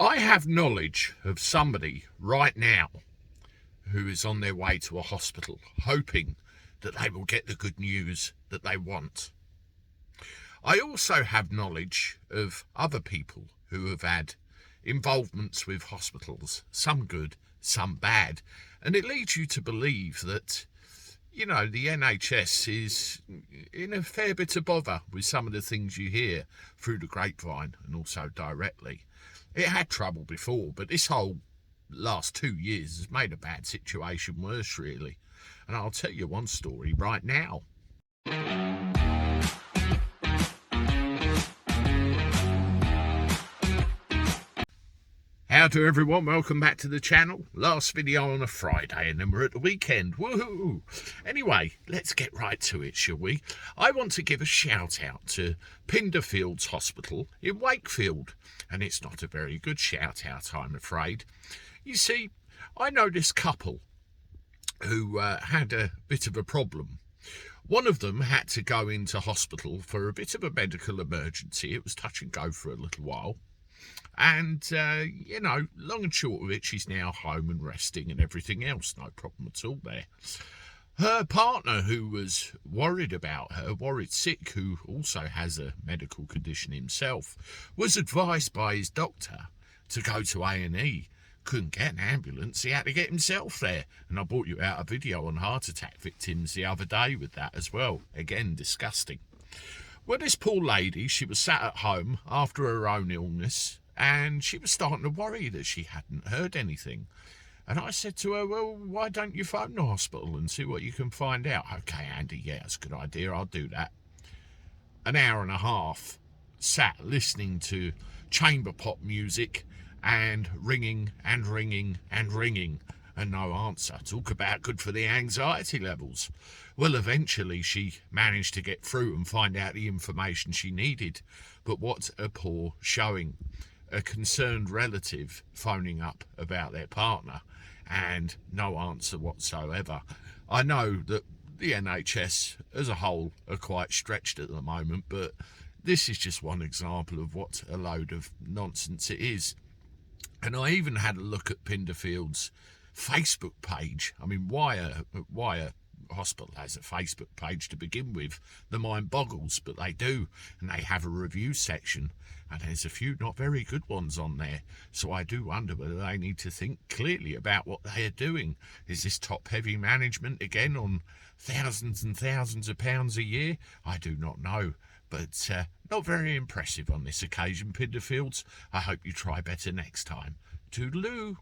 I have knowledge of somebody right now who is on their way to a hospital, hoping that they will get the good news that they want. I also have knowledge of other people who have had involvements with hospitals, some good, some bad, and it leads you to believe that, the NHS is in a fair bit of bother with some of the things you hear through the grapevine and also directly. It had trouble before, but this whole last 2 years has made a bad situation worse, really. And I'll tell you one story right now. Howdy everyone, welcome back to the channel. Last video on a Friday and then we're at the weekend. Woohoo! Anyway, let's get right to it, shall we? I want to give a shout out to Pinderfields Hospital in Wakefield. And it's not a very good shout out, I'm afraid. You see, I know this couple who had a bit of a problem. One of them had to go into hospital for a bit of a medical emergency. It was touch and go for a little while. And, long and short of it, she's now home and resting and everything else. No problem at all there. Her partner, who was worried about her, worried sick, who also has a medical condition himself, was advised by his doctor to go to A&E. Couldn't get an ambulance, he had to get himself there. And I brought you out a video on heart attack victims the other day with that as well. Again, disgusting. Well, this poor lady, she was sat at home after her own illness, and she was starting to worry that she hadn't heard anything. And I said to her, well, why don't you phone the hospital and see what you can find out? Okay, Andy, yeah, that's a good idea, I'll do that. An hour and a half sat listening to chamber pop music and ringing and ringing and ringing, and no answer. Talk about good for the anxiety levels. Well, eventually she managed to get through and find out the information she needed. But what a poor showing. A concerned relative phoning up about their partner and no answer whatsoever. I know that the NHS as a whole are quite stretched at the moment, but this is just one example of what a load of nonsense it is. And I even had a look at Pinderfield's Facebook page. I mean, why a hospital has a Facebook page to begin with? The mind boggles, but they do. And they have a review section. And there's a few not very good ones on there. So I do wonder whether they need to think clearly about what they are doing. Is this top-heavy management again on thousands and thousands of pounds a year? I do not know. But not very impressive on this occasion, Pinderfields. I hope you try better next time. Toodaloo.